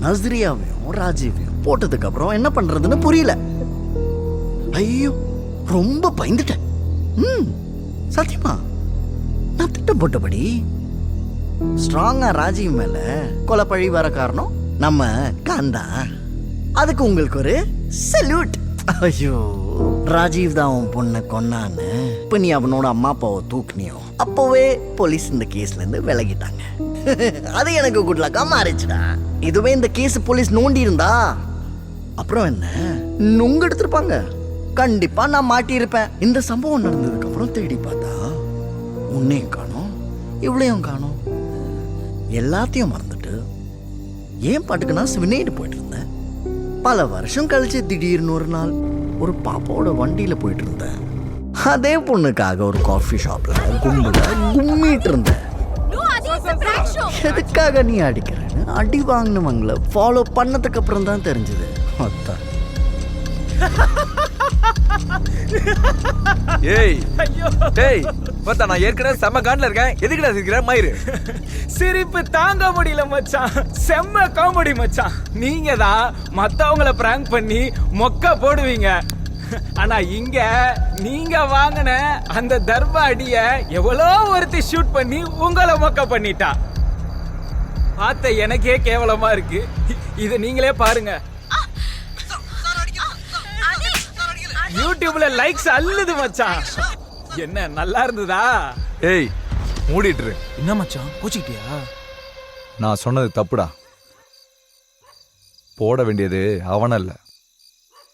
நஸ்ரியாவையும் ராஜீவையும் போட்டதுக்கு அப்புறம் என்ன பண்றதுன்னு புரியல. ஐயோ ரொம்ப பயந்துட்டேன். சத்தியமா நான் திட்டம் போட்டபடி ஸ்ட்ராங்கா ராஜீவ் மேல கொலைப்பழி வர காரணம் நம்ம காந்தா. அதுக்கு உங்களுக்கு ஒரு சல்யூட். ஐயோ ராஜீவ் தான் அவன் பொண்ணை கொன்னான்னு இப்ப நீ அவனோட அம்மா அப்பாவை தூக்குனியோ அப்பவே போலீஸ் இந்த கேஸ்ல இருந்து விலகிட்டாங்க. அது எனக்கு குட் லக்கா மாறிச்சுடா. இதுவே இந்த கேஸ் போலீஸ் நோண்டி இருந்தா அப்புறம் என்ன நுங்க எடுத்திருப்பாங்க. கண்டிப்பா நான் மாட்டியிருப்பேன். இந்த சம்பவம் நடந்ததுக்கு அப்புறம் தேடி பார்த்தா உன்னையும் காணோம் இவ்வளையும் காணோம். எல்லாத்தையும் மறந்துட்டு ஏன் பாட்டுக்கு நான் சிவனேடு போயிட்டு இருந்தேன். பல வருஷம் கழிச்சு திடீர்னு ஒரு நாள் ஒரு பாப்பாவோட வண்டியில போயிட்டு இருந்தேன். அதே பொண்ணுக்காக ஒரு காஃபி ஷாப்ல கும்மிட்டு இருந்தேன். எதுக்காக நீ அடிக்கிறேன்னு அடி வாங்கினவங்களை ஃபாலோ பண்ணதுக்கு அப்புறம் தான் தெரிஞ்சது. ஏய் டேய் பார்த்தா நான் ஏற்கனவே செம்ம காண்ட்ல இருக்கேன். எதுக்குடா சிரிக்கிற மயிறு? சிரிப்பு தாங்க முடியல மச்சான். செம்ம காமெடி மச்சான். நீங்க தான் மத்தவங்கள பிராங்க் பண்ணி மொக்க போடுவீங்க. ஆனா இங்க நீங்க வாங்கின அந்த தர்ப அடிய எவ்வளோ ஒருத்தி ஷூட் பண்ணி உங்களை மொக்க பண்ணிட்டா. பார்த்த எனக்கே கேவலமா இருக்கு. இது நீங்களே பாருங்க. யூடியூப்ல லைக்ஸ் அள்ளுது மச்சான். என்ன நல்லா இருந்ததா? ஏய் மூடிட்டு. என்ன மச்சான் கோச்சிக்கிட்டியா? நான் சொன்னது தப்புடா. போட வேண்டியது அவனல்ல,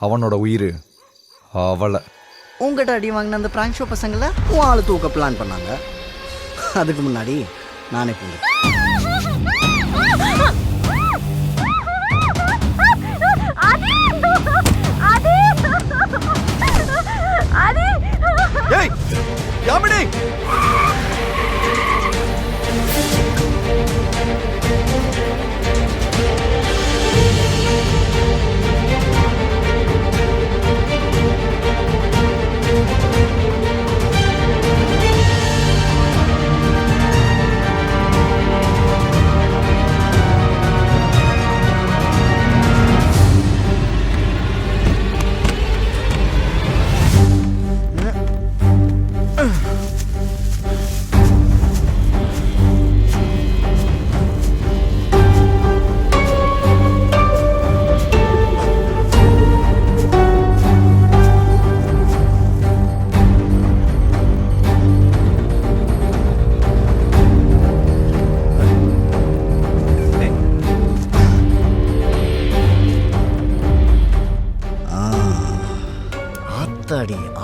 அவனோட உயிர் அவளை. உங்ககிட்ட அடி வாங்கின அந்த பிராங்க் ஷோ பசங்களை உன் ஆளு தூக்க பிளான் பண்ணாங்க. அதுக்கு முன்னாடி நானே போனேன். ஏய் யாமினி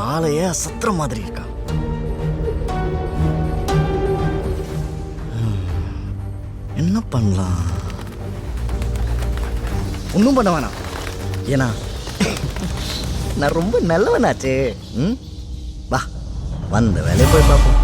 ஆளையே சத்திர மாதிரி இருக்கா. என்ன பண்ணலாம்? ஒன்றும் பண்ண வேணாம். ஏன்னா நான் ரொம்ப நல்லவனாச்சே. வா வந்த வேலையை போய் பார்ப்போம்.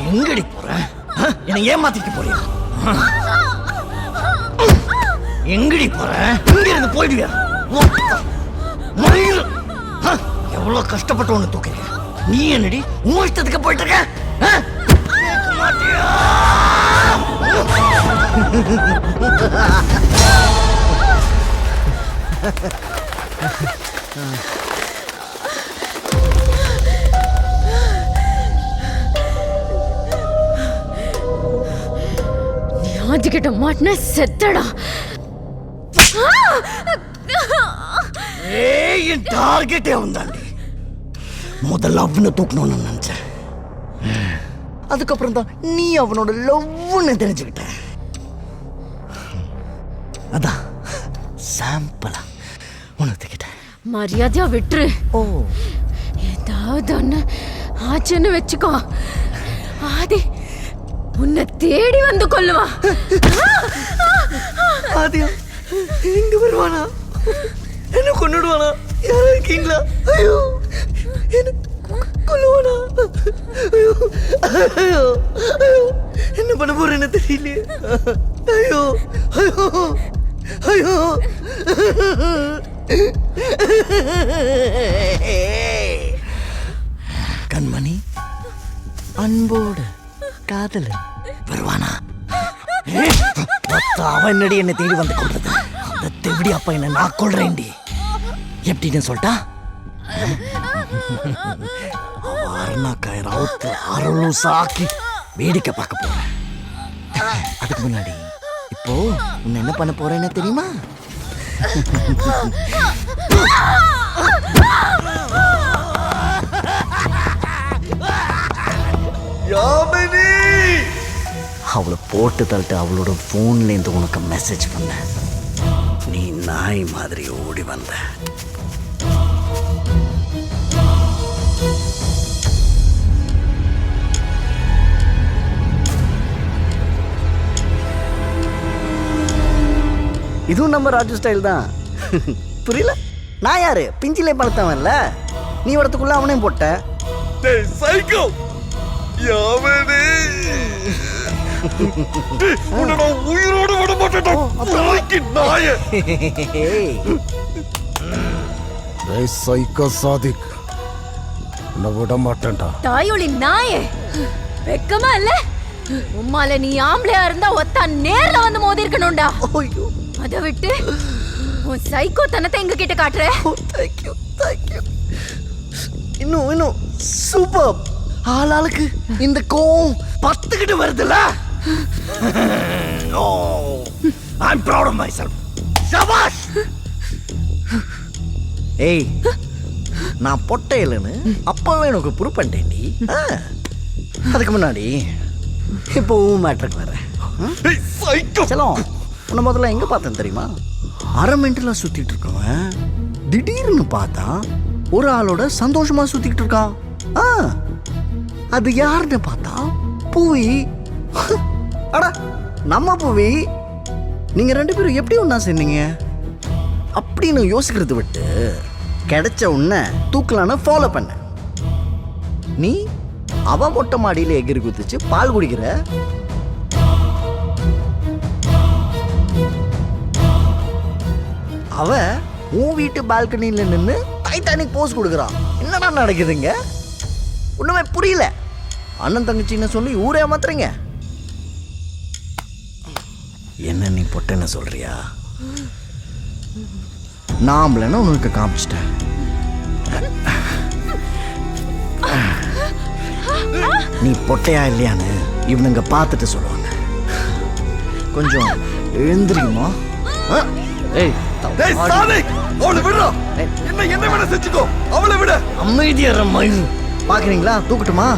எங்கடி போற? என்னை ஏமாத்திட்டு போறியா? எங்கடி போற? இங்க இருந்து போயிடுவியா? எவ்வளவு கஷ்டப்பட்டு ஒண்ணு தூக்கிறேன். நீ என்னடி உன் இஷ்டத்துக்கு போயிட்டு இருக்க? மாட்டியா? புத்திக்கிட்ட மாட்டின செத்தடா. ஏய், என் டார்கெட்டே அவன்தாண்டி. முதல்ல அவனை தூக்கணும்னு நினைச்சேன். அதுக்கப்புறம் தான் நீ அவனோட லவ்னு தெரிஞ்சுக்கிட்ட. அதான் சாம்பிளா உனத்துக்கிட்ட. மரியாதையா விட்டுரு. ஓ, ஏதாவது ஒண்ணு ஆச்சுன்னு வச்சுக்கோ, ஆதி உன்னை தேடி வந்து கொல்லுவா. ஆதியா எங்க வருவானா? என்ன கொன்னுடுவானா? யாரா இருக்கீங்களா? ஐயோ, என்ன கொல்லுவானா? ஐயோ, ஐயோ, ஐயோ, என்ன பண்ண போறேன்னு தெரியலையே. ஐயோ, ஐயோ, ஐயோ. கண்மணி, அன்போடு காதலன் வருவானா? அவன் என்னடி என்னை தேடி வந்து கொள்றது? அந்த தெவிடி அப்பா என்ன நான் கொள்றேன்டி. எப்படின்னு சொல்லிட்டா? அருணாக்காயிரத்து அருளு சாக்கி வேடிக்கை பார்க்க போறேன். அதுக்கு முன்னாடி இப்போ உன்னை என்ன பண்ண போறேன்னு தெரியுமா? அவளை போட்டு தள்ளிட்டு அவளோட போன்லேருந்து உனக்கு மெசேஜ் பண்ண. நீ நாய் மாதிரி ஓடி வந்த. இதுவும் நம்ம ராஜு ஸ்டைல் தான். புரியல? நான் யாரு? பிஞ்சிலே பழத்தவன்ல. நீ வரத்துக்குள்ள அவனையும் போட்ட. சைக்கோ யாவனே உன்னை உயிரோடு விட மாட்டேன். நாய சைக்கோ சாதிக் நான் விட மாட்டேன்டா. தாயோளி நாயே, வெக்கமா இல்ல? உம்மால நீ ஆம்பளையா இருந்தா ஒத்தா நேர்ல வந்து மோதி இருக்கணும்டா. ஐயோ, அதை விட்டு உன் சைக்கோ தனத்தை எங்க கிட்ட காட்டுற? Thank you thank you. இன்னும் சூப்பர். ஆளாளுக்கு இந்த கோவம் பத்துக்கிட்டு வருதுல்ல. I'm proud of myself. சபாஷ். ஏய், நான் பொட்டை இல்லைன்னு அப்பவே எனக்கு ப்ரூவ் பண்ணிட்டேன்டி. அதுக்கு முன்னாடி இப்போ மேட்ருக்கு வரேன். செல்லம், உன்னை முதல்ல எங்க பார்த்தேன் தெரியுமா? அரை மென்டலா சுத்திட்டு இருக்கவன் திடீர்னு பார்த்தா ஒரு ஆளோட சந்தோஷமா சுத்திக்கிட்டு இருக்கான். அது யாருன்னு பார்த்தா பூவி. அடா, நம்ம பூவி. நீங்க ரெண்டு பேரும் எப்படி ஒண்ணா சேர்ந்தீங்க அப்படின்னு யோசிக்கிறது விட்டு கிடைச்ச உன்னை தூக்கலான்னு ஃபாலோ பண்ண. நீ அவ மொட்டை மாடியில எகிரி குதிச்சு பால் குடிக்கிற. அவ உன் வீட்டு பால்கனியில நின்று டைட்டானிக் போஸ் கொடுக்குறான். என்னடா நடக்குதுங்க? ஒண்ணுமே புரியல. அண்ணன் தங்கச்சின்னு சொல்லி ஊரே ஏமாத்துறீங்க. என்ன நீ பொட்டன்னு சொல்றியா? நாம்பளன்னு உனக்கு காமிச்சிட்டேன். நீ பொட்டையா இல்லையான்னு இவனுங்க பார்த்துட்டு சொல்லுவாங்க. கொஞ்சம் எழுந்திரிக்குமா? அமைதியா மயில் பாக்குறீங்களா? தூக்கட்டுமா?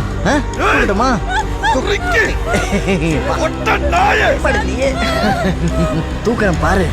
தூக்கட்டுமா? தூக்குறேன் பாரு.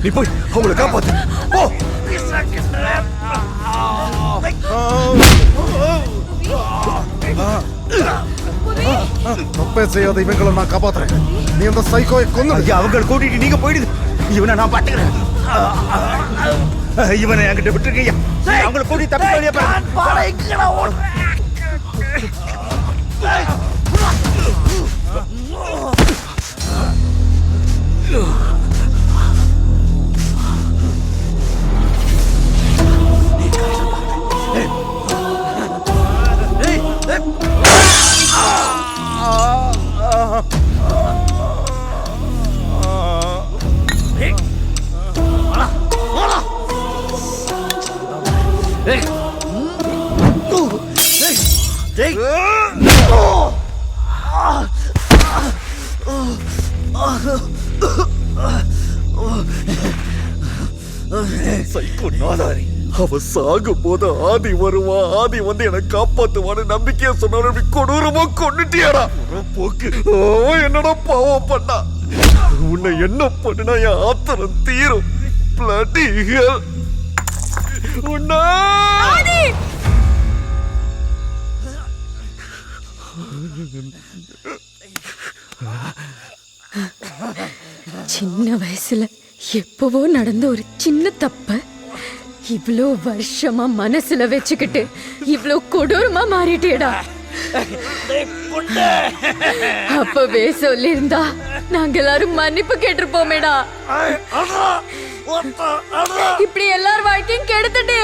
நீ போய் அவங்களை காப்பாத்து. போ. தப்பே செய்யாத இவங்களை நான் காப்பாத்துறேன். நீ அந்த சைக்கோயை கொன்னு. அவங்க கூட்டிட்டு நீங்க போயிடுது. இவனை நான் பாட்டுக்கிறேன். இவனை என்கிட்ட விட்டுருக்கையா அவங்களை கூட்டி தப்பி வழியா பாரு. சைக்கோ நாதாரி, அவ சாகும் போது ஆதி வருவா, ஆதி வந்து என்னை காப்பாத்துவான்னு நம்பிக்கையா சொன்னாரு. அப்படி கொடூரமா கொண்டுட்டியாடா போக்கு. என்னடா பாவம் பண்ணா? உன்னை என்ன பண்ணுனா என் ஆத்திரம் தீரும். Bloody hell. உன்னை சின்ன வயசுல எப்பவோ நடந்த ஒரு சின்ன தப்ப இவ்ளோ வருஷமா மனசுல வச்சுக்கிட்டு இவ்ளோ கொடூரமா மாறிட்டேடா. அப்பவே சொல்லியிருந்தா நாங்க எல்லாரும் மன்னிப்பு கேட்டிருப்போமேடா. இப்படி எல்லார் வாழ்க்கையும் கெடுத்துட்டே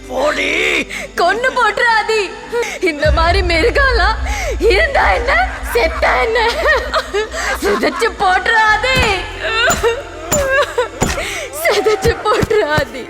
போடி. கொன்னு போட்டுறாதி. இந்த மாதிரி மிருகாலாம் இருந்தா என்ன செத்தா என்ன சிதைச்சு போட்டுறாதி. சிதைச்சு போட்டுறாதி.